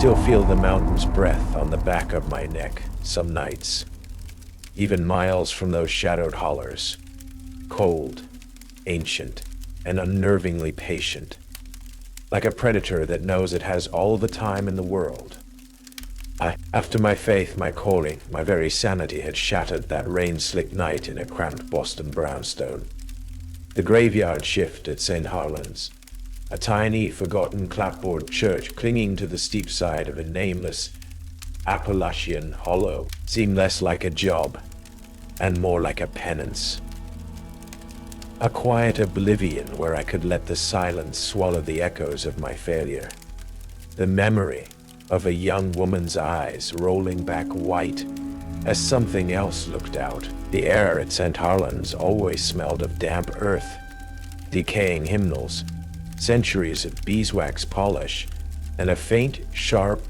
still feel the mountain's breath on the back of my neck some nights, even miles from those shadowed hollers, cold, ancient, and unnervingly patient, like a predator that knows it has all the time in the world. After my faith, my calling, my very sanity had shattered that rain-slick night in a cramped Boston brownstone. The graveyard shift at St. Harlan's, a tiny, forgotten clapboard church clinging to the steep side of a nameless Appalachian hollow, seemed less like a job and more like a penance. A quiet oblivion where I could let the silence swallow the echoes of my failure. The memory of a young woman's eyes rolling back white as something else looked out. The air at St. Harlan's always smelled of damp earth, decaying hymnals, centuries of beeswax polish, and a faint, sharp,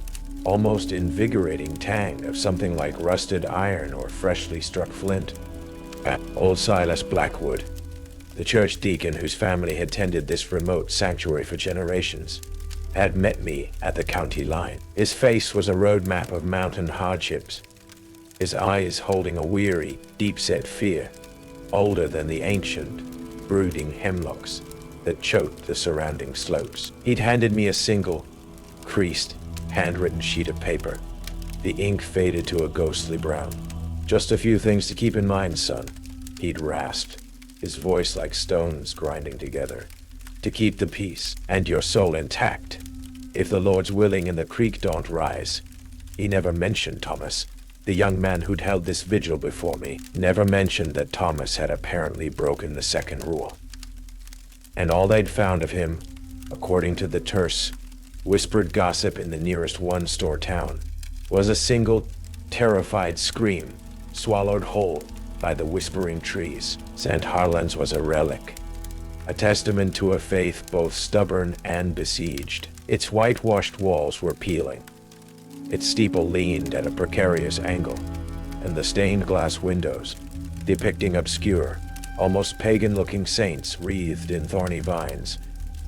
almost invigorating tang of something like rusted iron or freshly struck flint. Old Silas Blackwood, the church deacon whose family had tended this remote sanctuary for generations, had met me at the county line. His face was a road map of mountain hardships, his eyes holding a weary, deep-set fear, older than the ancient, brooding hemlocks that choked the surrounding slopes. He'd handed me a single, creased, handwritten sheet of paper. The ink faded to a ghostly brown. "Just a few things to keep in mind, son," he'd rasped, his voice like stones grinding together. "To keep the peace and your soul intact, if the Lord's willing and the creek don't rise." He never mentioned Thomas, the young man who'd held this vigil before me, never mentioned that Thomas had apparently broken the second rule. And all they'd found of him, according to the terse, whispered gossip in the nearest one-store town, was a single, terrified scream, swallowed whole by the whispering trees. St. Harlan's was a relic, a testament to a faith both stubborn and besieged. Its whitewashed walls were peeling. Its steeple leaned at a precarious angle, and the stained glass windows, depicting obscure, almost pagan-looking saints wreathed in thorny vines,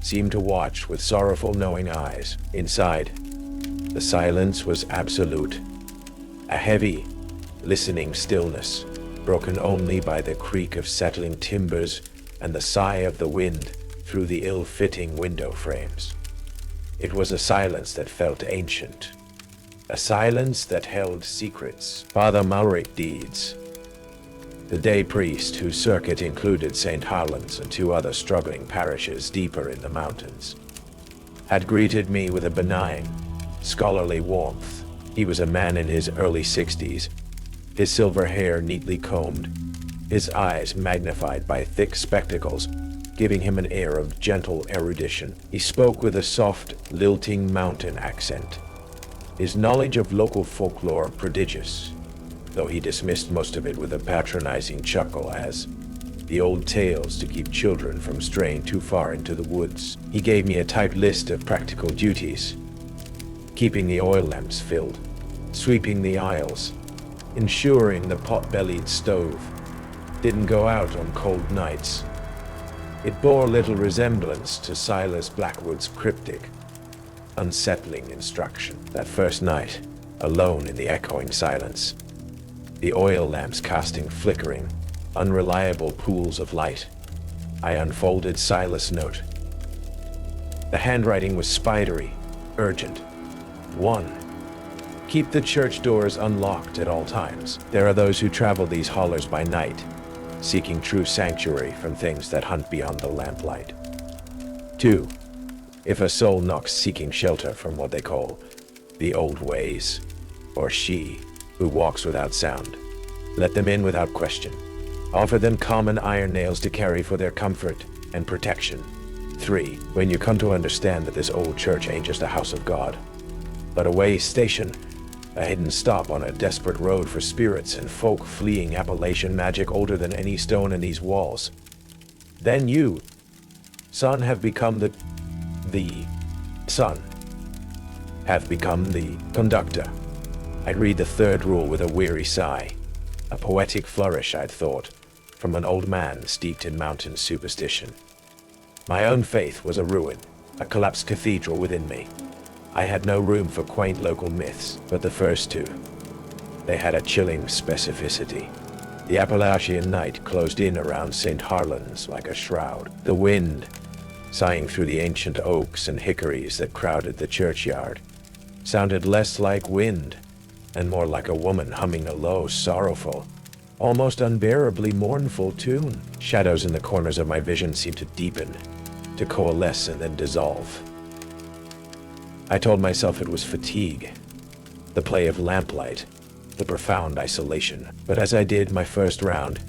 seemed to watch with sorrowful knowing eyes. Inside, the silence was absolute, a heavy, listening stillness, broken only by the creak of settling timbers and the sigh of the wind through the ill-fitting window frames. It was a silence that felt ancient, a silence that held secrets. Father Malric Deeds, the day priest whose circuit included St. Harlan's and two other struggling parishes deeper in the mountains, had greeted me with a benign, scholarly warmth. He was a man in his early 60s, his silver hair neatly combed, his eyes magnified by thick spectacles, giving him an air of gentle erudition. He spoke with a soft, lilting mountain accent, his knowledge of local folklore prodigious, though he dismissed most of it with a patronizing chuckle as the old tales to keep children from straying too far into the woods. He gave me a typed list of practical duties: keeping the oil lamps filled, sweeping the aisles, ensuring the pot-bellied stove didn't go out on cold nights. It bore little resemblance to Silas Blackwood's cryptic, unsettling instruction. That first night, alone in the echoing silence, the oil lamps casting flickering, unreliable pools of light, I unfolded Silas' note. The handwriting was spidery, urgent. 1. Keep the church doors unlocked at all times. There are those who travel these hollers by night, seeking true sanctuary from things that hunt beyond the lamplight. 2. If a soul knocks seeking shelter from what they call the old ways, or she who walks without sound, let them in without question. Offer them common iron nails to carry for their comfort and protection. 3. When you come to understand that this old church ain't just a house of God, but a way station, a hidden stop on a desperate road for spirits and folk fleeing Appalachian magic older than any stone in these walls, then you, son, have become the conductor. I'd read the third rule with a weary sigh, a poetic flourish, I'd thought, from an old man steeped in mountain superstition. My own faith was a ruin, a collapsed cathedral within me. I had no room for quaint local myths, but the first two, they had a chilling specificity. The Appalachian night closed in around St. Harlan's like a shroud. The wind, sighing through the ancient oaks and hickories that crowded the churchyard, sounded less like wind and more like a woman humming a low, sorrowful, almost unbearably mournful tune. Shadows in the corners of my vision seemed to deepen, to coalesce and then dissolve. I told myself it was fatigue, the play of lamplight, the profound isolation. But as I did my first round,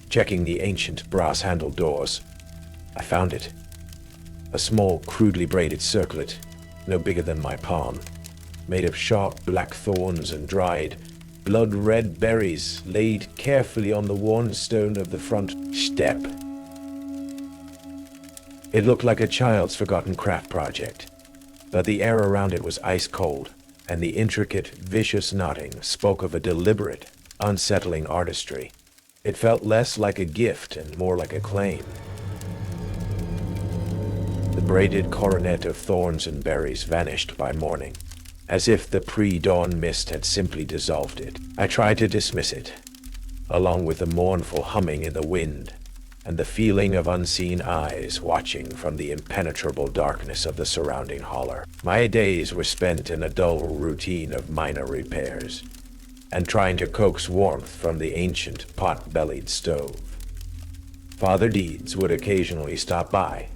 checking the ancient brass-handled doors, I found it. A small, crudely braided circlet, no bigger than my palm, made of sharp black thorns and dried, blood-red berries laid carefully on the worn stone of the front step. It looked like a child's forgotten craft project, but the air around it was ice cold, and the intricate, vicious knotting spoke of a deliberate, unsettling artistry. It felt less like a gift and more like a claim. The braided coronet of thorns and berries vanished by morning, as if the pre-dawn mist had simply dissolved it. I tried to dismiss it, along with the mournful humming in the wind, and the feeling of unseen eyes watching from the impenetrable darkness of the surrounding holler. My days were spent in a dull routine of minor repairs, and trying to coax warmth from the ancient pot-bellied stove. Father Deeds would occasionally stop by,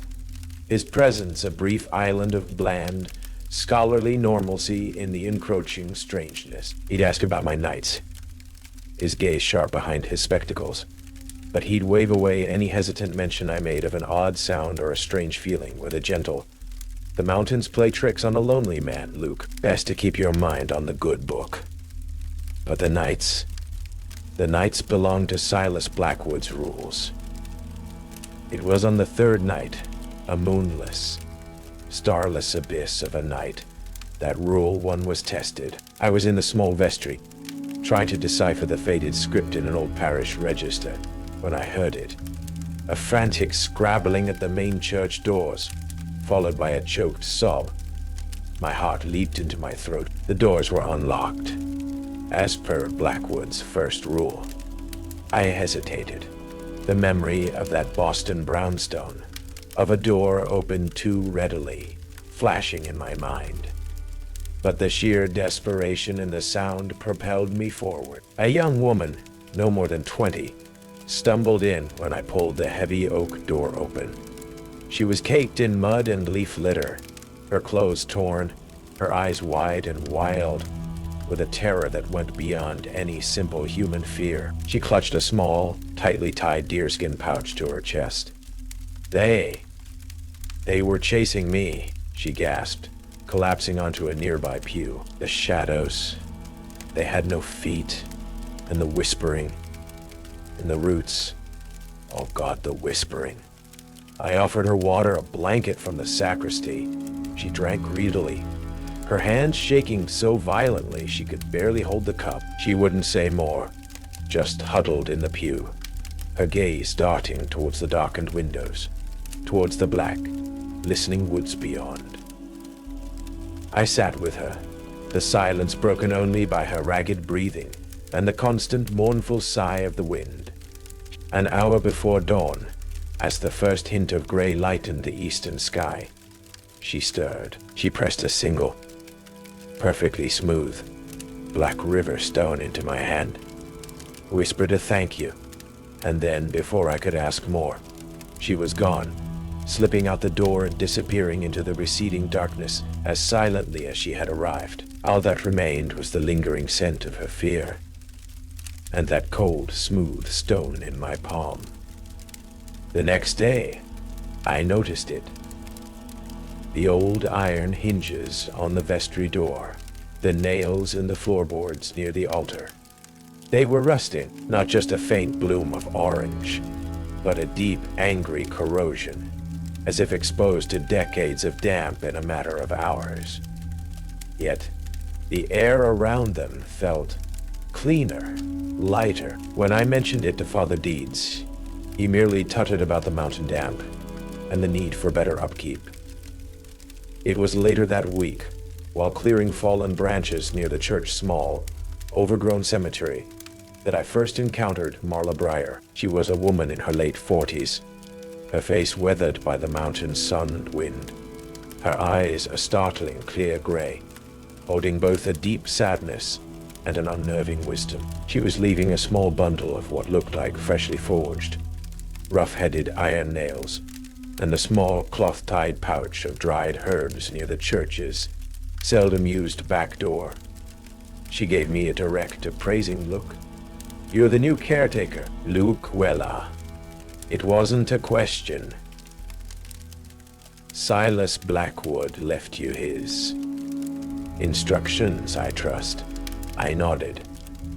his presence a brief island of bland, scholarly normalcy in the encroaching strangeness. He'd ask about my nights, his gaze sharp behind his spectacles, but he'd wave away any hesitant mention I made of an odd sound or a strange feeling with a gentle, "The mountains play tricks on a lonely man, Luke. Best to keep your mind on the good book." But the nights belonged to Silas Blackwood's rules. It was on the third night, a moonless, starless abyss of a night, that Rule 1 was tested. I was in the small vestry, trying to decipher the faded script in an old parish register, when I heard it. A frantic scrabbling at the main church doors, followed by a choked sob. My heart leaped into my throat. The doors were unlocked, as per Blackwood's first rule. I hesitated. The memory of that Boston brownstone, of a door opened too readily, flashing in my mind. But the sheer desperation in the sound propelled me forward. A young woman, no more than 20, stumbled in when I pulled the heavy oak door open. She was caked in mud and leaf litter, her clothes torn, her eyes wide and wild, with a terror that went beyond any simple human fear. She clutched a small, tightly tied deerskin pouch to her chest. They were chasing me, she gasped, collapsing onto a nearby pew. The shadows, they had no feet, and the whispering, and the roots. Oh God, the whispering. I offered her water, a blanket from the sacristy. She drank greedily, her hands shaking so violently she could barely hold the cup. She wouldn't say more, just huddled in the pew, her gaze darting towards the darkened windows, towards the black, listening woods beyond. I sat with her, the silence broken only by her ragged breathing and the constant mournful sigh of the wind. An hour before dawn, as the first hint of gray lightened the eastern sky, she stirred. She pressed a single, perfectly smooth, black river stone into my hand, whispered a thank you, and then, before I could ask more, she was gone, slipping out the door and disappearing into the receding darkness as silently as she had arrived. All that remained was the lingering scent of her fear, and that cold, smooth stone in my palm. The next day, I noticed it. The old iron hinges on the vestry door, the nails in the floorboards near the altar. They were rusting, not just a faint bloom of orange, but a deep, angry corrosion, as if exposed to decades of damp in a matter of hours. Yet, the air around them felt cleaner, lighter. When I mentioned it to Father Deeds, he merely tutted about the mountain damp and the need for better upkeep. It was later that week, while clearing fallen branches near the church's small, overgrown cemetery, that I first encountered Marla Breyer. She was a woman in her late 40s, her face weathered by the mountain's sun and wind, her eyes a startling clear gray, holding both a deep sadness and an unnerving wisdom. She was leaving a small bundle of what looked like freshly forged, rough-headed iron nails, and a small cloth-tied pouch of dried herbs near the church's seldom-used back door. She gave me a direct, appraising look. "You're the new caretaker, Luke Wella." It wasn't a question. "Silas Blackwood left you his instructions, I trust." I nodded,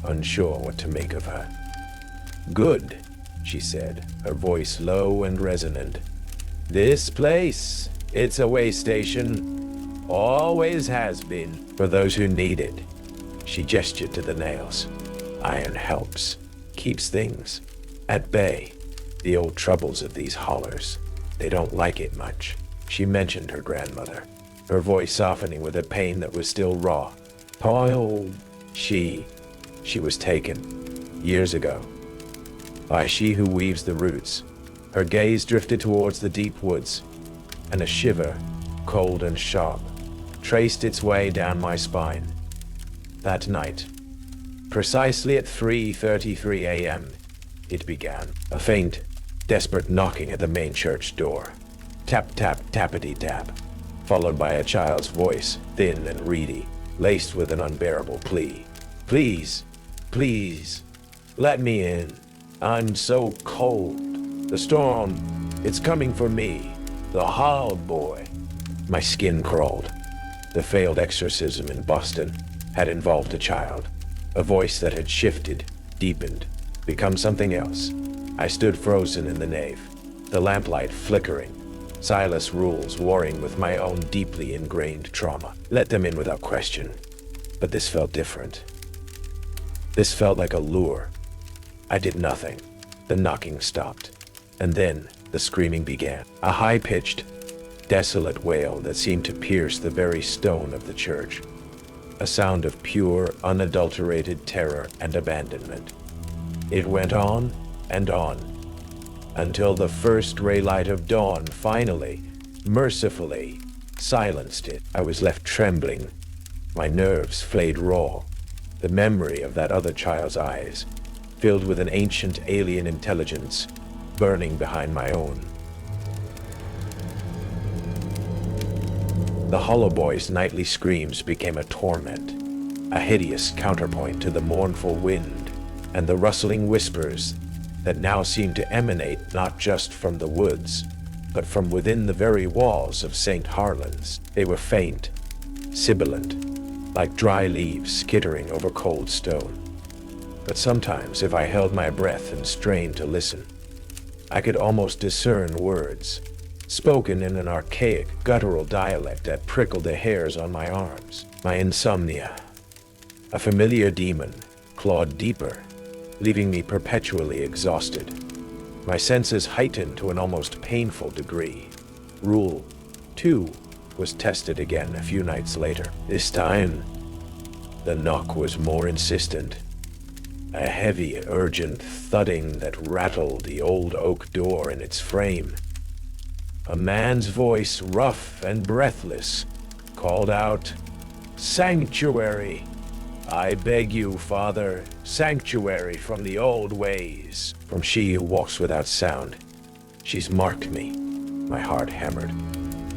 unsure what to make of her. "Good," she said, her voice low and resonant. "This place, it's a way station. Always has been, for those who need it." She gestured to the nails. "Iron helps, keeps things at bay. The old troubles of these hollers, they don't like it much." She mentioned her grandmother, her voice softening with a pain that was still raw. "Poor she was taken years ago by she who weaves the roots." Her gaze drifted towards the deep woods, and a shiver, cold and sharp, traced its way down my spine. That night, precisely at 3:33 a.m., it began. A faint, desperate knocking at the main church door. Tap, tap, tappity-tap, followed by a child's voice, thin and reedy, laced with an unbearable plea. "Please, please, let me in. I'm so cold. The storm, it's coming for me, the Hall boy." My skin crawled. The failed exorcism in Boston had involved a child, a voice that had shifted, deepened, become something else. I stood frozen in the nave, the lamplight flickering, Silas rules warring with my own deeply ingrained trauma. Let them in without question. But this felt different. This felt like a lure. I did nothing. The knocking stopped. And then the screaming began. A high-pitched, desolate wail that seemed to pierce the very stone of the church. A sound of pure, unadulterated terror and abandonment. It went on and on, until the first ray light of dawn finally, mercifully, silenced it. I was left trembling, my nerves flayed raw, the memory of that other child's eyes, filled with an ancient alien intelligence, burning behind my own. The Hollow Boy's nightly screams became a torment, a hideous counterpoint to the mournful wind and the rustling whispers that now seemed to emanate not just from the woods, but from within the very walls of St. Harlan's. They were faint, sibilant, like dry leaves skittering over cold stone. But sometimes, if I held my breath and strained to listen, I could almost discern words, spoken in an archaic, guttural dialect that prickled the hairs on my arms. My insomnia, a familiar demon, clawed deeper, leaving me perpetually exhausted. My senses heightened to an almost painful degree. Rule 2 was tested again a few nights later. This time, the knock was more insistent. A heavy, urgent thudding that rattled the old oak door in its frame. A man's voice, rough and breathless, called out, "Sanctuary! I beg you, Father, sanctuary from the old ways." From she who walks without sound. She's marked me. My heart hammered.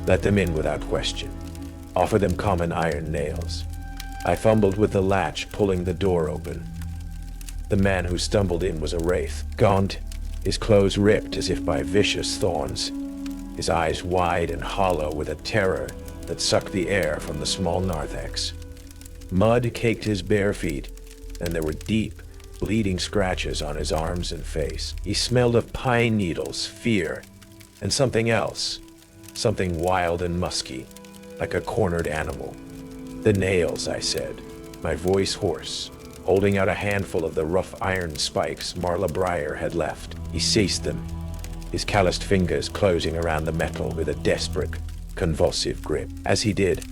Let them in without question. Offer them common iron nails. I fumbled with the latch, pulling the door open. The man who stumbled in was a wraith, gaunt, his clothes ripped as if by vicious thorns, his eyes wide and hollow with a terror that sucked the air from the small narthex. Mud caked his bare feet, and there were deep, bleeding scratches on his arms and face. He smelled of pine needles, fear, and something else, something wild and musky, like a cornered animal. "The nails," I said, my voice hoarse, holding out a handful of the rough iron spikes Marla Breyer had left. He seized them, his calloused fingers closing around the metal with a desperate, convulsive grip. As he did,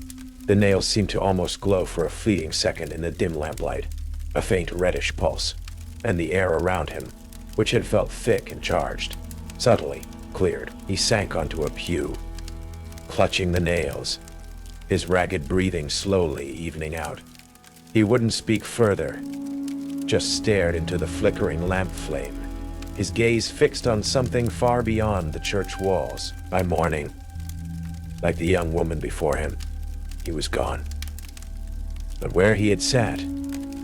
The nails seemed to almost glow for a fleeting second in the dim lamplight, a faint reddish pulse, and the air around him, which had felt thick and charged, suddenly cleared. He sank onto a pew, clutching the nails, his ragged breathing slowly evening out. He wouldn't speak further, just stared into the flickering lamp flame, his gaze fixed on something far beyond the church walls. By morning, like the young woman before him, he was gone. But where he had sat,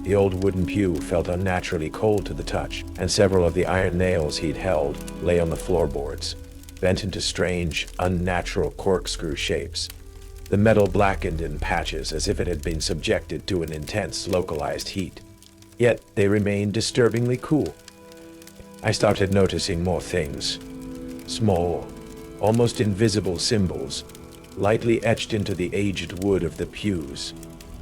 the old wooden pew felt unnaturally cold to the touch, and several of the iron nails he'd held lay on the floorboards, bent into strange, unnatural corkscrew shapes. The metal blackened in patches as if it had been subjected to an intense, localized heat. Yet they remained disturbingly cool. I started noticing more things. Small, almost invisible symbols, lightly etched into the aged wood of the pews,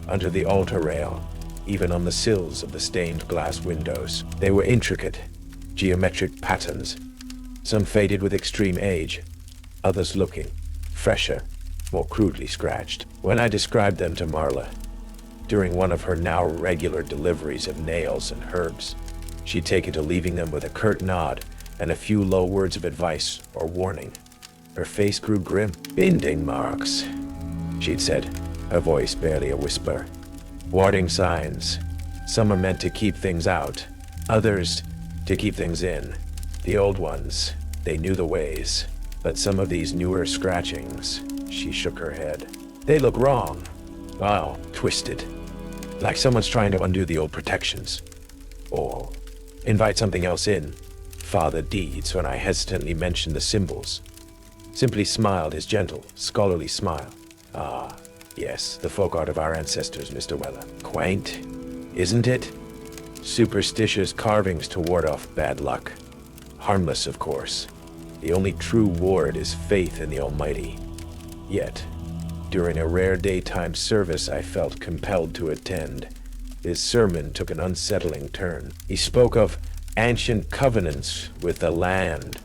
under the altar rail, even on the sills of the stained glass windows. They were intricate, geometric patterns, some faded with extreme age, others looking fresher, more crudely scratched. When I described them to Marla, during one of her now regular deliveries of nails and herbs, she'd take to leaving them with a curt nod and a few low words of advice or warning. Her face grew grim. "Bending marks," she'd said, her voice barely a whisper. "Warding signs. Some are meant to keep things out, others to keep things in. The old ones, they knew the ways. But some of these newer scratchings," she shook her head, "they look wrong. Wow, twisted. Like someone's trying to undo the old protections. Or invite something else in." Father Deeds, when I hesitantly mentioned the symbols, simply smiled his gentle, scholarly smile. "Ah, yes, the folk art of our ancestors, Mr. Weller. Quaint, isn't it? Superstitious carvings to ward off bad luck. Harmless, of course. The only true ward is faith in the Almighty. Yet, during a rare daytime service I felt compelled to attend, his sermon took an unsettling turn. He spoke of ancient covenants with the land,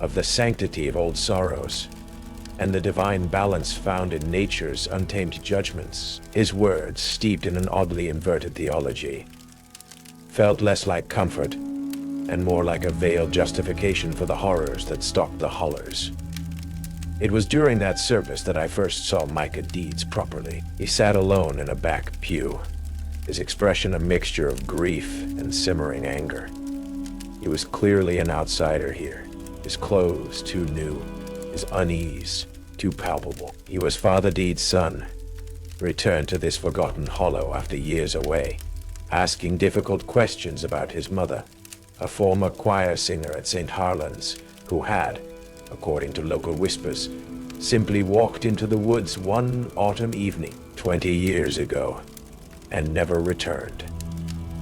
of the sanctity of old sorrows, and the divine balance found in nature's untamed judgments. His words, steeped in an oddly inverted theology, felt less like comfort and more like a veiled justification for the horrors that stalked the hollers. It was during that service that I first saw Micah Deeds properly. He sat alone in a back pew, his expression a mixture of grief and simmering anger. He was clearly an outsider here, his clothes too new, his unease too palpable. He was Father Deeds' son, returned to this forgotten hollow after years away, asking difficult questions about his mother, a former choir singer at St. Harlan's, who had, according to local whispers, simply walked into the woods one autumn evening 20 years ago and never returned.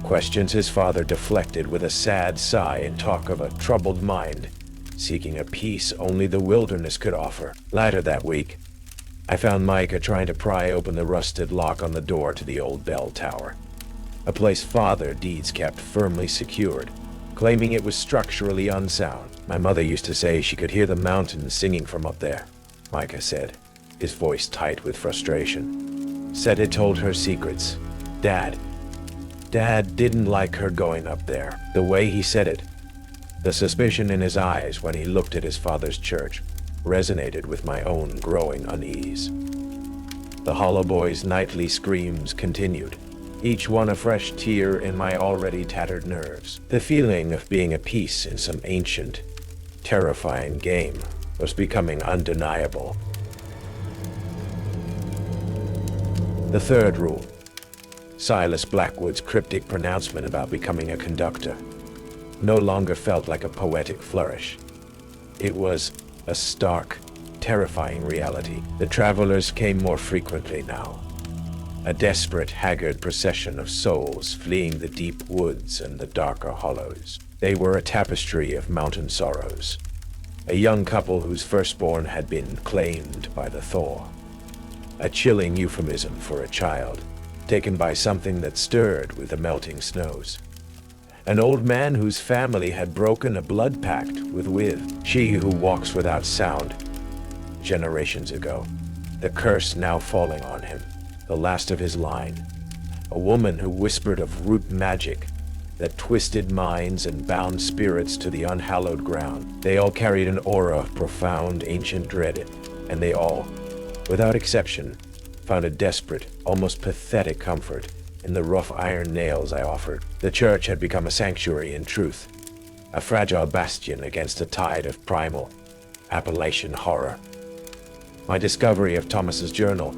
Questions his father deflected with a sad sigh and talk of a troubled mind, seeking a peace only the wilderness could offer. Later that week, I found Micah trying to pry open the rusted lock on the door to the old bell tower, a place Father Deeds kept firmly secured, claiming it was structurally unsound. "My mother used to say she could hear the mountains singing from up there," Micah said, his voice tight with frustration. "Said it told her secrets. Dad didn't like her going up there." The way he said it, the suspicion in his eyes when he looked at his father's church, resonated with my own growing unease. The hollow boy's nightly screams continued, each one a fresh tear in my already tattered nerves. The feeling of being a piece in some ancient, terrifying game was becoming undeniable. The third rule, Silas Blackwood's cryptic pronouncement about becoming a conductor, no longer felt like a poetic flourish. It was a stark, terrifying reality. The travelers came more frequently now, a desperate, haggard procession of souls fleeing the deep woods and the darker hollows. They were a tapestry of mountain sorrows, a young couple whose firstborn had been claimed by the thaw, a chilling euphemism for a child taken by something that stirred with the melting snows, an old man whose family had broken a blood pact with she who walks without sound generations ago, the curse now falling on him. the last of his line. A woman who whispered of root magic that twisted minds and bound spirits to the unhallowed ground. They all carried an aura of profound ancient dread, and they all, without exception, found a desperate, almost pathetic comfort in the rough iron nails I offered. The church had become a sanctuary in truth, a fragile bastion against a tide of primal Appalachian horror. My discovery of Thomas's journal,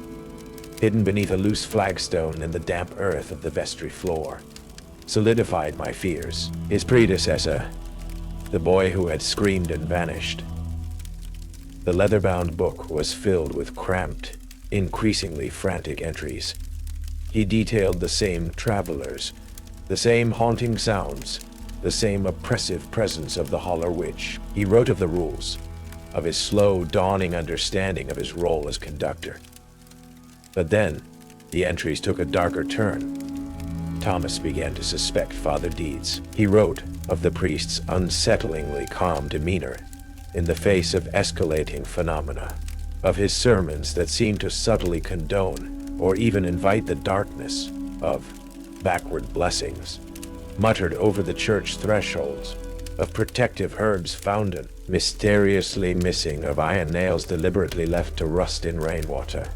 hidden beneath a loose flagstone in the damp earth of the vestry floor, solidified my fears. His predecessor, the boy who had screamed and vanished. The leather-bound book was filled with cramped, increasingly frantic entries. He detailed the same travelers, the same haunting sounds, the same oppressive presence of the Holler Witch. He wrote of the rules, of his slow, dawning understanding of his role as conductor. But then, the entries took a darker turn. Thomas began to suspect Father Deeds. He wrote of the priest's unsettlingly calm demeanor in the face of escalating phenomena, of his sermons that seemed to subtly condone or even invite the darkness of backward blessings, muttered over the church thresholds, of protective herbs found mysteriously missing, of iron nails deliberately left to rust in rainwater.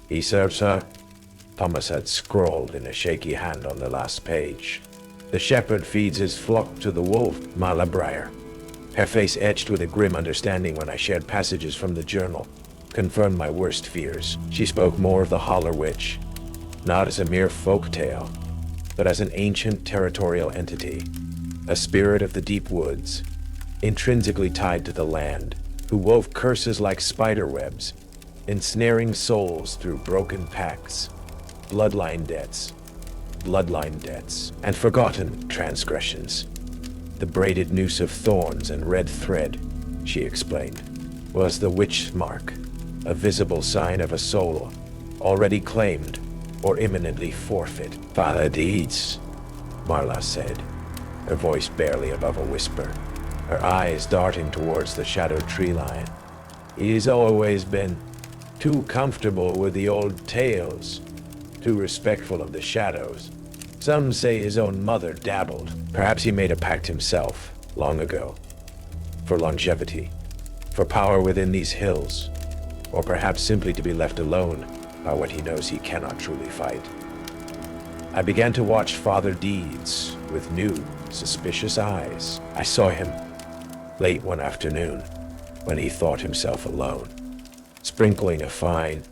"He serves her," Thomas had scrawled in a shaky hand on the last page. "The shepherd feeds his flock to the wolf, Malabriar." Her face etched with a grim understanding when I shared passages from the journal, confirmed my worst fears. She spoke more of the Holler Witch, not as a mere folk tale, but as an ancient territorial entity, a spirit of the deep woods, intrinsically tied to the land, who wove curses like spider webs, ensnaring souls through broken pacts, bloodline debts, and forgotten transgressions. The braided noose of thorns and red thread, she explained, was the witch mark, a visible sign of a soul already claimed or imminently forfeit. "Father Deeds," Marla said, her voice barely above a whisper, her eyes darting towards the shadowed tree line. "He's always been too comfortable with the old tales, too respectful of the shadows. Some say his own mother dabbled. Perhaps he made a pact himself, long ago, for longevity, for power within these hills, or perhaps simply to be left alone by what he knows he cannot truly fight." I began to watch Father Deeds with new, suspicious eyes. I saw him late one afternoon when he thought himself alone, sprinkling a fine,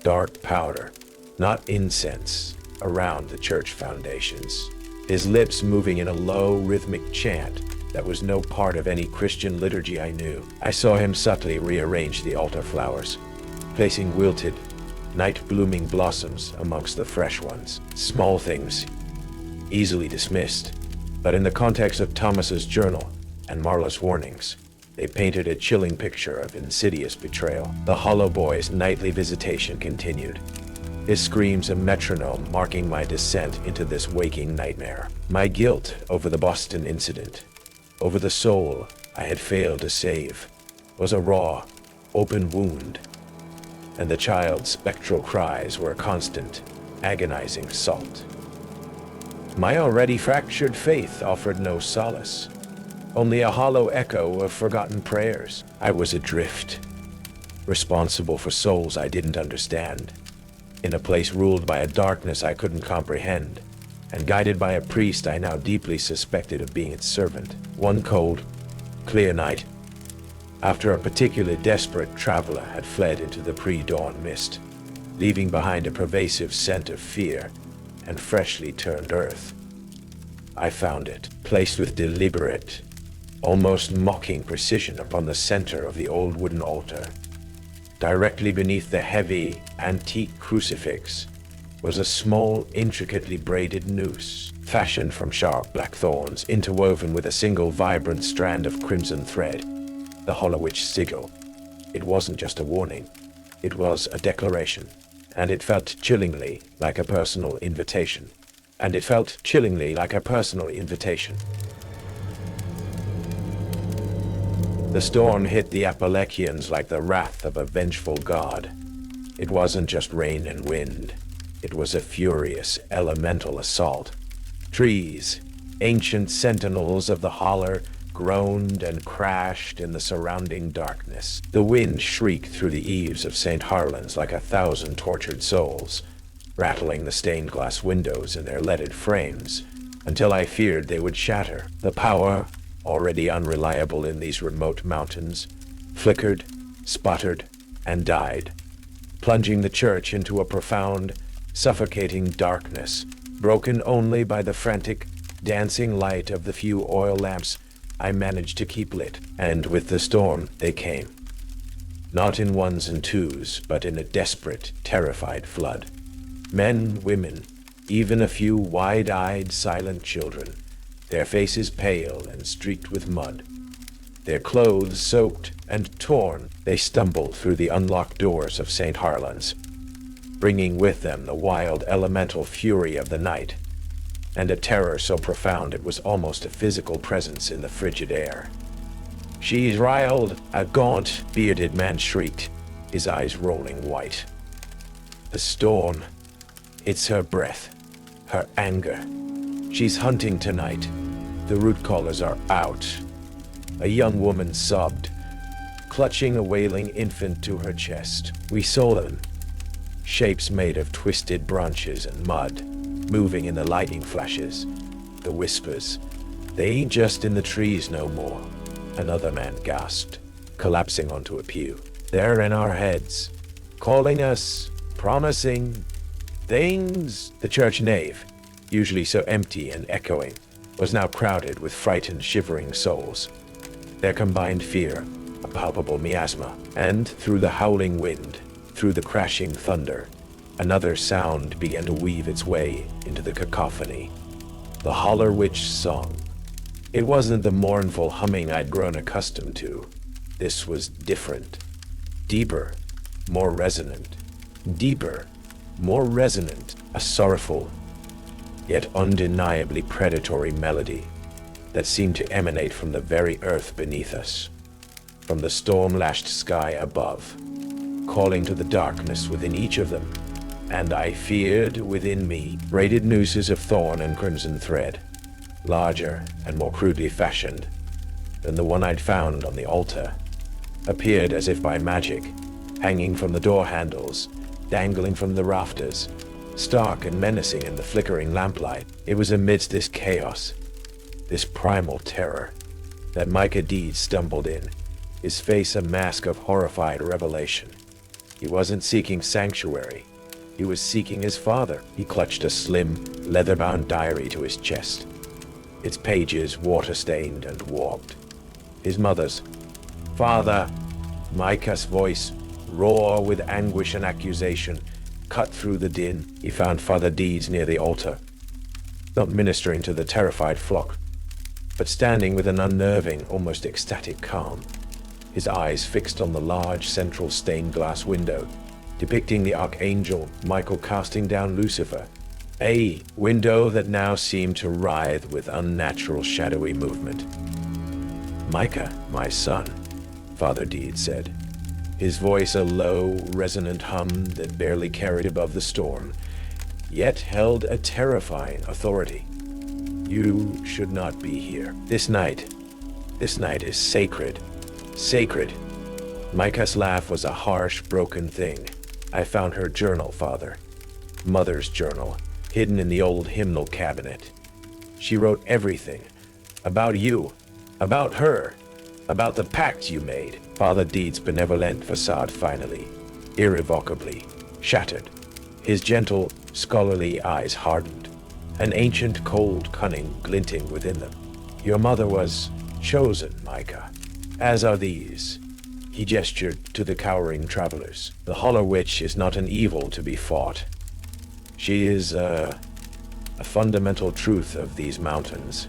dark powder, not incense, around the church foundations, his lips moving in a low, rhythmic chant that was no part of any Christian liturgy I knew. I saw him subtly rearrange the altar flowers, placing wilted, night-blooming blossoms amongst the fresh ones. Small things, easily dismissed, but in the context of Thomas's journal and Marla's warnings, they painted a chilling picture of insidious betrayal. The Hollow Boy's nightly visitation continued, his screams a metronome marking my descent into this waking nightmare. My guilt over the Boston incident, over the soul I had failed to save, was a raw, open wound, and the child's spectral cries were a constant, agonizing assault. My already fractured faith offered no solace, only a hollow echo of forgotten prayers. I was adrift, responsible for souls I didn't understand, in a place ruled by a darkness I couldn't comprehend, and guided by a priest I now deeply suspected of being its servant. One cold, clear night, after a particularly desperate traveler had fled into the pre-dawn mist, leaving behind a pervasive scent of fear and freshly turned earth, I found it, placed with deliberate, almost mocking precision upon the center of the old wooden altar. Directly beneath the heavy, antique crucifix was a small, intricately braided noose, fashioned from sharp black thorns, interwoven with a single vibrant strand of crimson thread, the Holler Witch sigil. It wasn't just a warning, it was a declaration, and it felt chillingly like a personal invitation. The storm hit the Appalachians like the wrath of a vengeful god. It wasn't just rain and wind. It was a furious, elemental assault. Trees, ancient sentinels of the holler, groaned and crashed in the surrounding darkness. The wind shrieked through the eaves of St. Harlan's like 1,000 tortured souls, rattling the stained glass windows in their leaded frames, until I feared they would shatter. The power, already unreliable in these remote mountains, flickered, sputtered, and died, plunging the church into a profound, suffocating darkness, broken only by the frantic, dancing light of the few oil lamps I managed to keep lit. And with the storm, they came. Not in ones and twos, but in a desperate, terrified flood. Men, women, even a few wide-eyed, silent children, their faces pale and streaked with mud. Their clothes soaked and torn, they stumbled through the unlocked doors of St. Harlan's, bringing with them the wild elemental fury of the night, and a terror so profound it was almost a physical presence in the frigid air. "She's riled," a gaunt, bearded man shrieked, his eyes rolling white. "The storm, it's her breath, her anger. She's hunting tonight. The root collars are out." A young woman sobbed, clutching a wailing infant to her chest. We saw them, shapes made of twisted branches and mud, moving in the lightning flashes, the whispers. "They ain't just in the trees no more," another man gasped, collapsing onto a pew. "They're in our heads, calling us, promising things." The church nave, usually so empty and echoing, was now crowded with frightened, shivering souls. Their combined fear, a palpable miasma, and through the howling wind, through the crashing thunder, another sound began to weave its way into the cacophony. The Holler Witch song. It wasn't the mournful humming I'd grown accustomed to. This was different. Deeper, more resonant. Deeper, more resonant. A sorrowful, yet undeniably predatory melody that seemed to emanate from the very earth beneath us, from the storm-lashed sky above, calling to the darkness within each of them. And I feared within me braided nooses of thorn and crimson thread, larger and more crudely fashioned than the one I'd found on the altar, appeared as if by magic, hanging from the door handles, dangling from the rafters, stark and menacing in the flickering lamplight. It was amidst this chaos, this primal terror, that Micah Deeds stumbled in, his face a mask of horrified revelation. He wasn't seeking sanctuary. He was seeking his father. He clutched a slim, leather-bound diary to his chest, its pages water-stained and warped. His mother's. "Father!" Micah's voice, raw with anguish and accusation, cut through the din. He found Father Deeds near the altar, not ministering to the terrified flock, but standing with an unnerving, almost ecstatic calm, his eyes fixed on the large central stained glass window, depicting the archangel Michael casting down Lucifer, a window that now seemed to writhe with unnatural shadowy movement. "Micah, my son," Father Deeds said, his voice a low, resonant hum that barely carried above the storm, yet held a terrifying authority. "You should not be here. This night is sacred. Sacred." Micah's laugh was a harsh, broken thing. "I found her journal, Father. Mother's journal, hidden in the old hymnal cabinet. She wrote everything. About you. About her. About the pact you made." Father Deeds' benevolent facade finally, irrevocably, shattered. His gentle, scholarly eyes hardened, an ancient cold cunning glinting within them. "Your mother was chosen, Micah, as are these." He gestured to the cowering travelers. "The Holler Witch is not an evil to be fought. She is a fundamental truth of these mountains,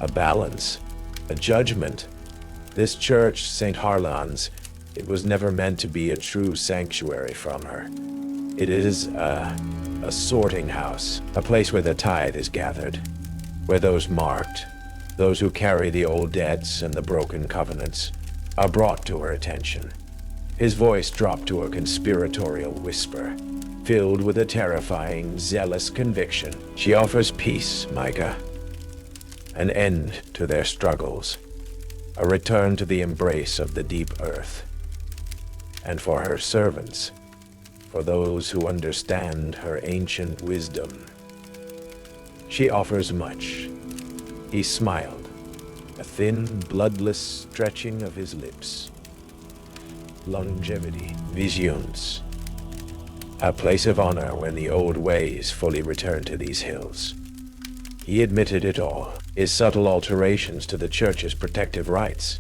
a balance, a judgment. This church, St. Harlan's, it was never meant to be a true sanctuary from her. It is a sorting house, a place where the tithe is gathered, where those marked, those who carry the old debts and the broken covenants, are brought to her attention. His voice dropped to a conspiratorial whisper, filled with a terrifying, zealous conviction. She offers peace, Micah. An end to their struggles. A return to the embrace of the deep earth. And for her servants, for those who understand her ancient wisdom, she offers much. He smiled, a thin, bloodless stretching of his lips. Longevity, visions. A place of honor when the old ways fully return to these hills. He admitted it all, his subtle alterations to the church's protective rites,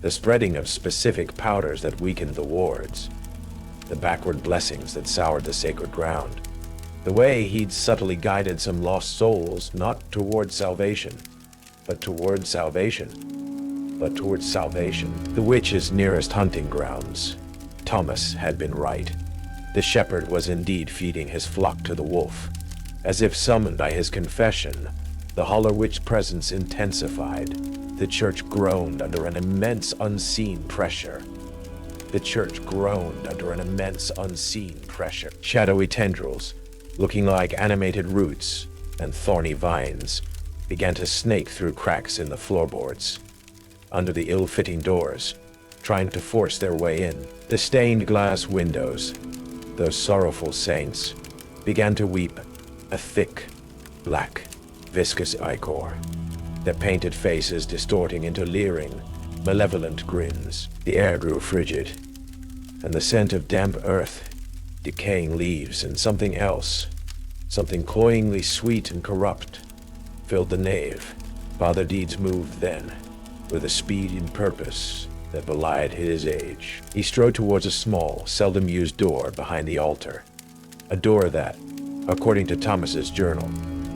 the spreading of specific powders that weakened the wards, the backward blessings that soured the sacred ground, the way he'd subtly guided some lost souls not towards salvation, but towards salvation. The witch's nearest hunting grounds. Thomas had been right. The shepherd was indeed feeding his flock to the wolf. As if summoned by his confession, the Holler Witch presence intensified. The church groaned under an immense unseen pressure. Shadowy tendrils, looking like animated roots and thorny vines, began to snake through cracks in the floorboards, under the ill-fitting doors, trying to force their way in. The stained glass windows, those sorrowful saints, began to weep, a thick, black, viscous ichor, their painted faces distorting into leering, malevolent grins. The air grew frigid, and the scent of damp earth, decaying leaves, and something else, something cloyingly sweet and corrupt, filled the nave. Father Deeds moved then, with a speed and purpose that belied his age. He strode towards a small, seldom-used door behind the altar, a door that, according to Thomas's journal,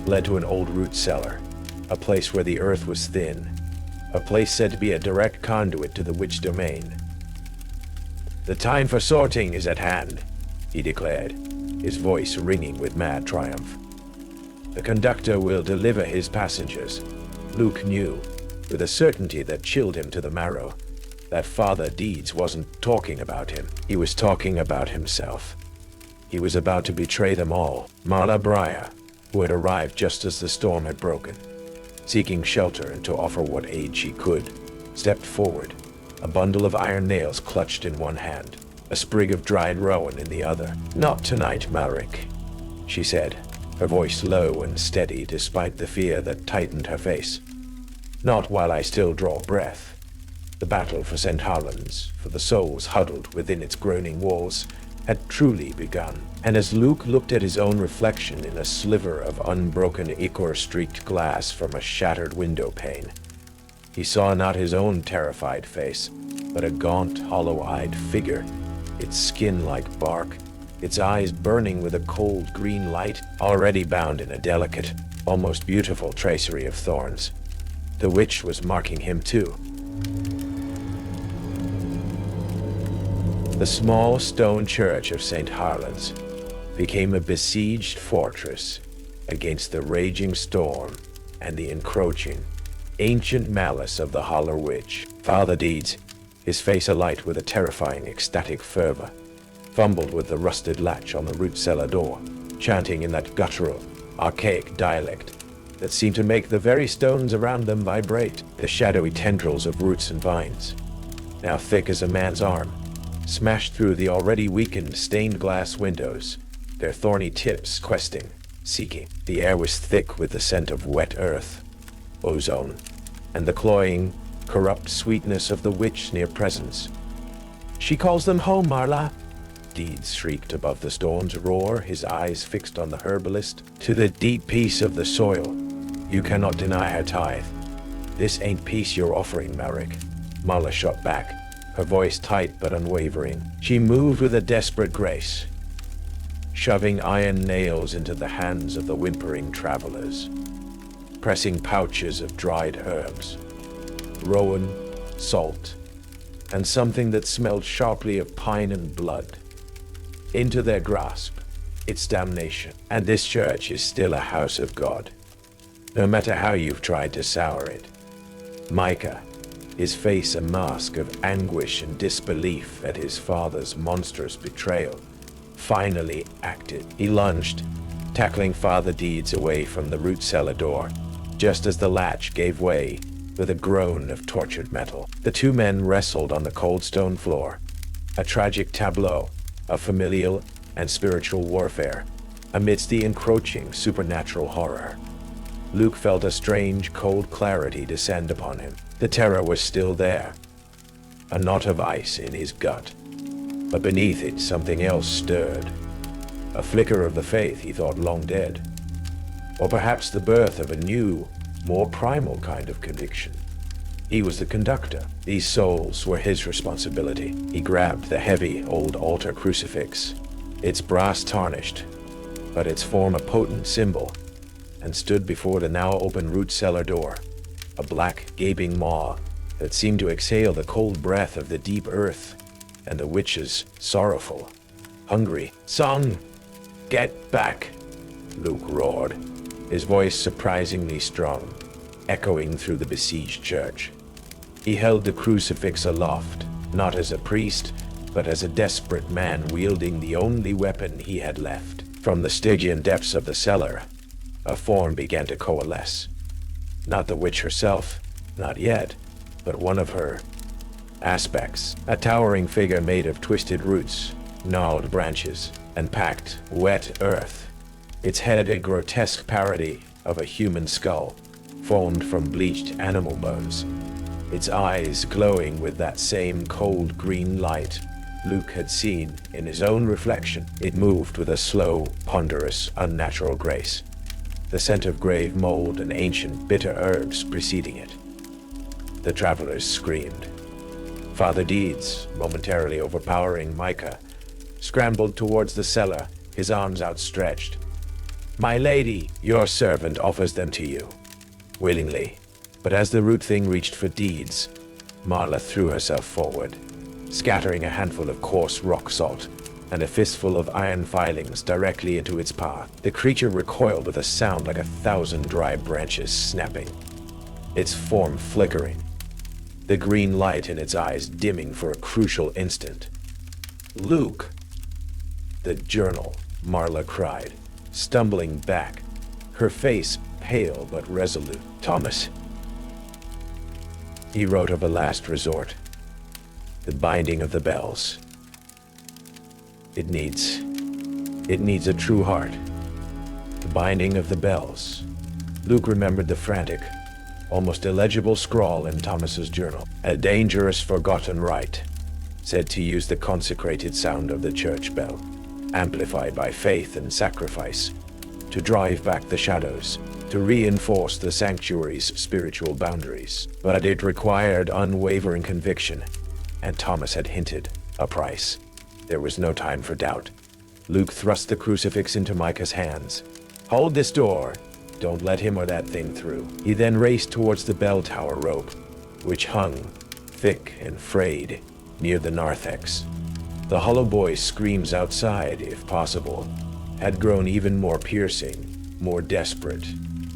led to an old root cellar, a place where the earth was thin, a place said to be a direct conduit to the witch domain. "The time for sorting is at hand," he declared, his voice ringing with mad triumph. "The conductor will deliver his passengers." Luke knew, with a certainty that chilled him to the marrow, that Father Deeds wasn't talking about him. He was talking about himself. He was about to betray them all. Marla Breyer, who had arrived just as the storm had broken, seeking shelter and to offer what aid she could, stepped forward, a bundle of iron nails clutched in one hand, a sprig of dried rowan in the other. "Not tonight, Malric," she said, her voice low and steady despite the fear that tightened her face. "Not while I still draw breath." The battle for St. Harlan's, for the souls huddled within its groaning walls, had truly begun. And as Luke looked at his own reflection in a sliver of unbroken ichor-streaked glass from a shattered window pane, he saw not his own terrified face, but a gaunt, hollow-eyed figure, its skin like bark, its eyes burning with a cold green light, already bound in a delicate, almost beautiful tracery of thorns. The witch was marking him too. The small stone church of St. Harlan's became a besieged fortress against the raging storm and the encroaching, ancient malice of the Holler Witch. Father Deeds, his face alight with a terrifying, ecstatic fervor, fumbled with the rusted latch on the root cellar door, chanting in that guttural, archaic dialect that seemed to make the very stones around them vibrate. The shadowy tendrils of roots and vines, now thick as a man's arm, smashed through the already weakened stained glass windows, their thorny tips questing, seeking. The air was thick with the scent of wet earth, ozone, and the cloying, corrupt sweetness of the witch's near presence. "She calls them home, Marla," Deeds shrieked above the storm's roar, his eyes fixed on the herbalist. "To the deep peace of the soil. You cannot deny her tithe. This ain't peace you're offering, Malric." Marla shot back, her voice tight but unwavering. She moved with a desperate grace, shoving iron nails into the hands of the whimpering travelers, pressing pouches of dried herbs, rowan, salt, and something that smelled sharply of pine and blood, into their grasp. It's damnation. And this church is still a house of God, no matter how you've tried to sour it. Micah, his face a mask of anguish and disbelief at his father's monstrous betrayal, finally acted. He lunged, tackling Father Deeds away from the root cellar door, just as the latch gave way with a groan of tortured metal. The two men wrestled on the cold stone floor, a tragic tableau of familial and spiritual warfare amidst the encroaching supernatural horror. Luke felt a strange, cold clarity descend upon him. The terror was still there, a knot of ice in his gut, but beneath it something else stirred, a flicker of the faith he thought long dead, or perhaps the birth of a new, more primal kind of conviction. He was the conductor. These souls were his responsibility. He grabbed the heavy old altar crucifix, its brass tarnished, but its form a potent symbol, and stood before the now open root cellar door, a black, gaping maw that seemed to exhale the cold breath of the deep earth and the witch's sorrowful, hungry song. "Get back," Luke roared, his voice surprisingly strong, echoing through the besieged church. He held the crucifix aloft, not as a priest, but as a desperate man wielding the only weapon he had left. From the Stygian depths of the cellar, a form began to coalesce. Not the witch herself, not yet, but one of her aspects. A towering figure made of twisted roots, gnarled branches, and packed, wet earth. Its head a grotesque parody of a human skull, formed from bleached animal bones. Its eyes glowing with that same cold green light Luke had seen in his own reflection. It moved with a slow, ponderous, unnatural grace, the scent of grave mold and ancient bitter herbs preceding it. The travelers screamed. Father Deeds, momentarily overpowering Micah, scrambled towards the cellar, his arms outstretched. "My lady, your servant offers them to you." Willingly. But as the root thing reached for Deeds, Marla threw herself forward, scattering a handful of coarse rock salt and a fistful of iron filings directly into its path. The creature recoiled with a sound like 1,000 dry branches snapping, its form flickering, the green light in its eyes dimming for a crucial instant. "Luke!" "The journal," Marla cried, stumbling back, her face pale but resolute. "Thomas." He wrote of a last resort, the binding of the bells. It needs a true heart. The binding of the bells. Luke remembered the frantic, almost illegible scrawl in Thomas's journal. A dangerous forgotten rite, said to use the consecrated sound of the church bell, amplified by faith and sacrifice, to drive back the shadows, to reinforce the sanctuary's spiritual boundaries. But it required unwavering conviction, and Thomas had hinted a price. There was no time for doubt. Luke thrust the crucifix into Micah's hands. "Hold this door. Don't let him or that thing through." He then raced towards the bell tower rope, which hung, thick and frayed, near the narthex. The hollow boy's screams outside, if possible, had grown even more piercing, more desperate,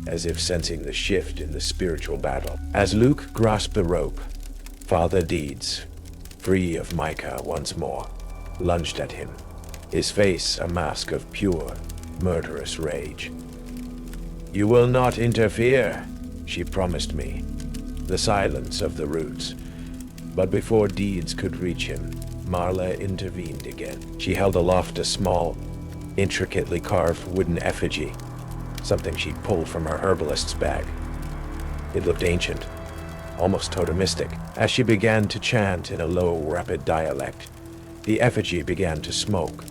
as if sensing the shift in the spiritual battle. As Luke grasped the rope, Father Deeds, free of Micah once more, lunged at him, his face a mask of pure, murderous rage. "You will not interfere," she promised me. The silence of the roots. But before Deeds could reach him, Marla intervened again. She held aloft a small, intricately carved wooden effigy, something she'd pulled from her herbalist's bag. It looked ancient, almost totemistic. As she began to chant in a low, rapid dialect, the effigy began to smoke,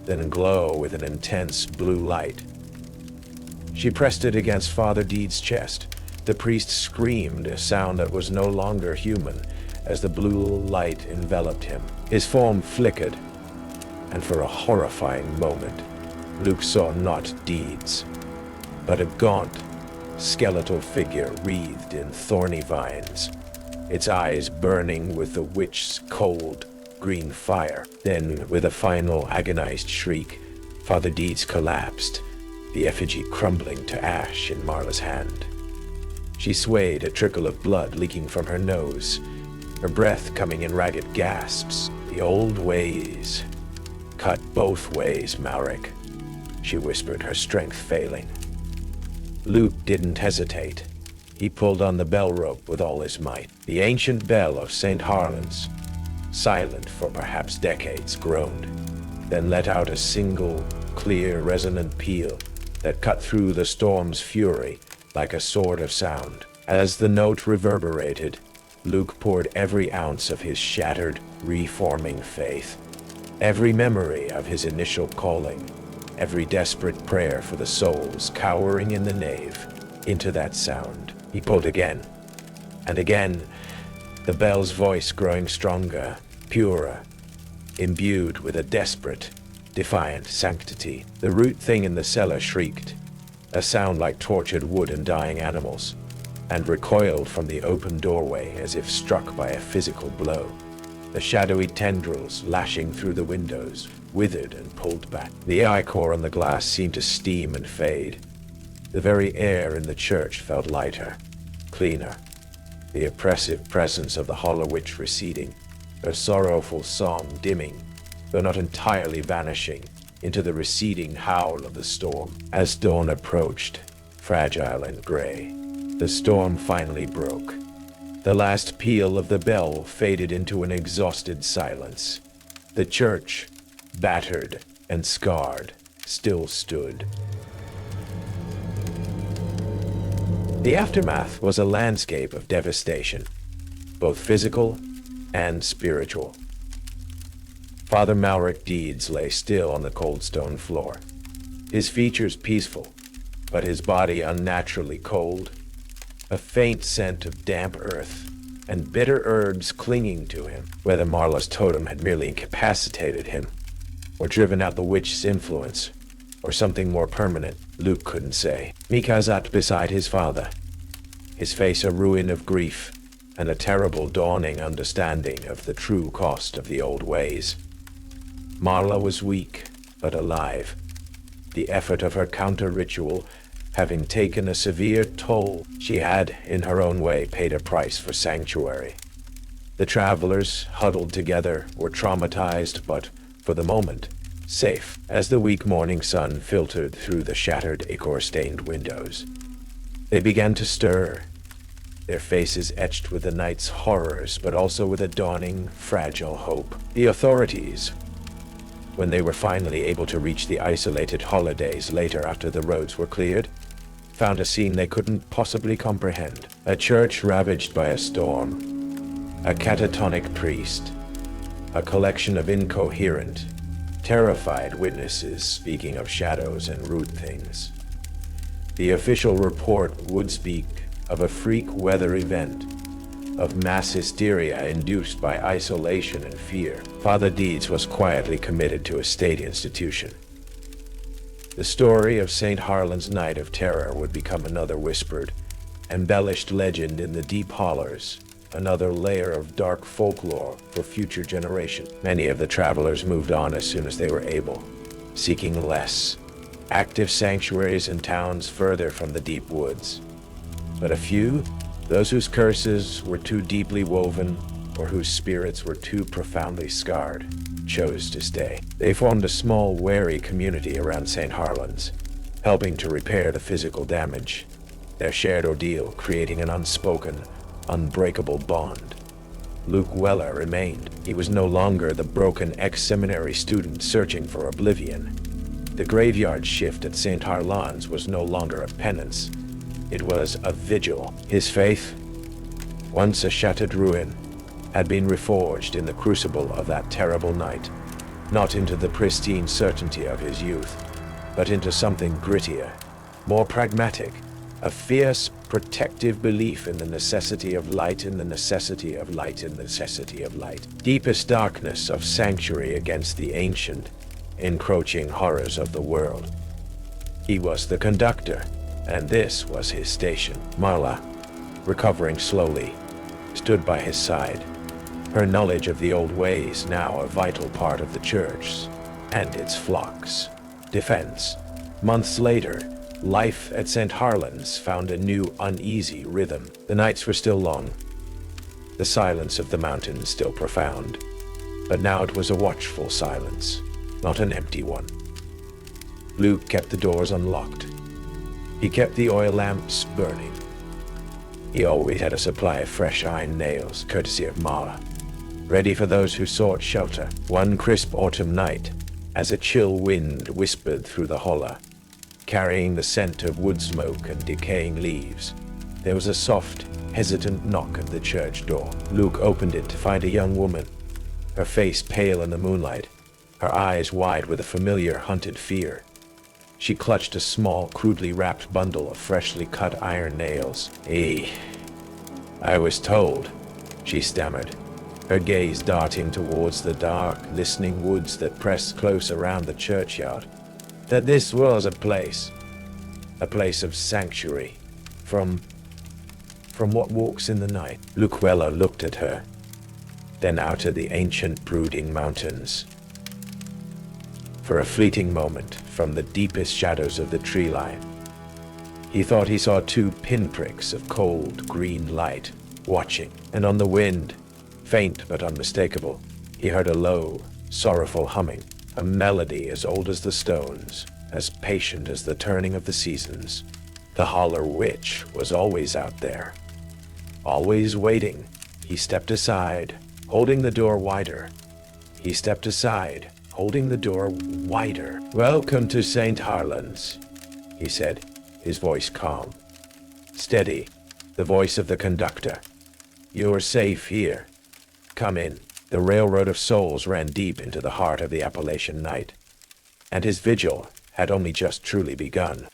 then glow with an intense blue light. She pressed it against Father Deeds' chest. The priest screamed, a sound that was no longer human, as the blue light enveloped him. His form flickered, and for a horrifying moment, Luke saw not Deeds, but a gaunt, skeletal figure wreathed in thorny vines, its eyes burning with the witch's cold, green fire. Then, with a final agonized shriek, Father Deeds collapsed, the effigy crumbling to ash in Marla's hand. She swayed, a trickle of blood leaking from her nose, her breath coming in ragged gasps. The old ways. Cut both ways, Malric, she whispered, her strength failing. Luke didn't hesitate. He pulled on the bell rope with all his might. The ancient bell of St. Harlan's, silent for perhaps decades, groaned, then let out a single, clear, resonant peal that cut through the storm's fury like a sword of sound. As the note reverberated, Luke poured every ounce of his shattered, reforming faith, every memory of his initial calling, every desperate prayer for the souls cowering in the nave, into that sound. He pulled again, and again, the bell's voice growing stronger, purer, imbued with a desperate, defiant sanctity. The root thing in the cellar shrieked, a sound like tortured wood and dying animals, and recoiled from the open doorway as if struck by a physical blow. The shadowy tendrils lashing through the windows withered and pulled back. The ichor on the glass seemed to steam and fade. The very air in the church felt lighter, cleaner, the oppressive presence of the Holler Witch receding, her sorrowful song dimming, though not entirely vanishing, into the receding howl of the storm. As dawn approached, fragile and gray, the storm finally broke. The last peal of the bell faded into an exhausted silence. The church, battered and scarred, still stood. The aftermath was a landscape of devastation, both physical and spiritual. Father Malric Deeds lay still on the cold stone floor, his features peaceful, but his body unnaturally cold, a faint scent of damp earth and bitter herbs clinging to him. Whether Marla's totem had merely incapacitated him, or driven out the witch's influence, or something more permanent, Luke couldn't say. Mika sat beside his father, his face a ruin of grief and a terrible dawning understanding of the true cost of the old ways. Marla was weak, but alive, the effort of her counter-ritual having taken a severe toll. She had, in her own way, paid a price for sanctuary. The travelers, huddled together, were traumatized, but, for the moment, safe. As the weak morning sun filtered through the shattered ichor-stained windows, they began to stir, their faces etched with the night's horrors, but also with a dawning, fragile hope. The authorities, when they were finally able to reach the isolated holidays later after the roads were cleared, found a scene they couldn't possibly comprehend. A church ravaged by a storm, a catatonic priest, a collection of incoherent, terrified witnesses speaking of shadows and root things. The official report would speak of a freak weather event, of mass hysteria induced by isolation and fear. Father Deeds was quietly committed to a state institution. The story of St. Harlan's night of terror would become another whispered, embellished legend in the deep hollers, another layer of dark folklore for future generations. Many of the travelers moved on as soon as they were able, seeking less active sanctuaries in towns further from the deep woods. But a few, those whose curses were too deeply woven or whose spirits were too profoundly scarred, chose to stay. They formed a small, wary community around St. Harlan's, helping to repair the physical damage, their shared ordeal creating an unspoken, unbreakable bond. Luke Weller remained. He was no longer the broken ex-seminary student searching for oblivion. The graveyard shift at St. Harlan's was no longer a penance. It was a vigil. His faith, once a shattered ruin, had been reforged in the crucible of that terrible night, not into the pristine certainty of his youth, but into something grittier, more pragmatic, a fierce, protective belief in the necessity of light, in the necessity of light, in the necessity of light. Deepest darkness of sanctuary against the ancient, encroaching horrors of the world. He was the conductor, and this was his station. Marla, recovering slowly, stood by his side, her knowledge of the old ways now a vital part of the church and its flock's defense. Months later, Life at St. Harlan's found a new, uneasy rhythm. The nights were still long, the silence of the mountains still profound. But now it was a watchful silence, not an empty one. Luke kept the doors unlocked. He kept the oil lamps burning. He always had a supply of fresh iron nails, courtesy of Ma, ready for those who sought shelter. One crisp autumn night, as a chill wind whispered through the holler, carrying the scent of wood smoke and decaying leaves, there was a soft, hesitant knock at the church door. Luke opened it to find a young woman, her face pale in the moonlight, her eyes wide with a familiar hunted fear. She clutched a small, crudely wrapped bundle of freshly cut iron nails. I was told," she stammered, her gaze darting towards the dark, listening woods that pressed close around the churchyard, "that this was a place of sanctuary, from what walks in the night." Luquella looked at her, then out at the ancient brooding mountains. For a fleeting moment, from the deepest shadows of the tree line, he thought he saw two pinpricks of cold green light watching, and on the wind, faint but unmistakable, he heard a low, sorrowful humming, a melody as old as the stones, as patient as the turning of the seasons. The Holler Witch was always out there, always waiting. He stepped aside, holding the door wider. "Welcome to St. Harlan's," he said, his voice calm, steady, the voice of the conductor. "You're safe here. Come in." The railroad of souls ran deep into the heart of the Appalachian night, and his vigil had only just truly begun.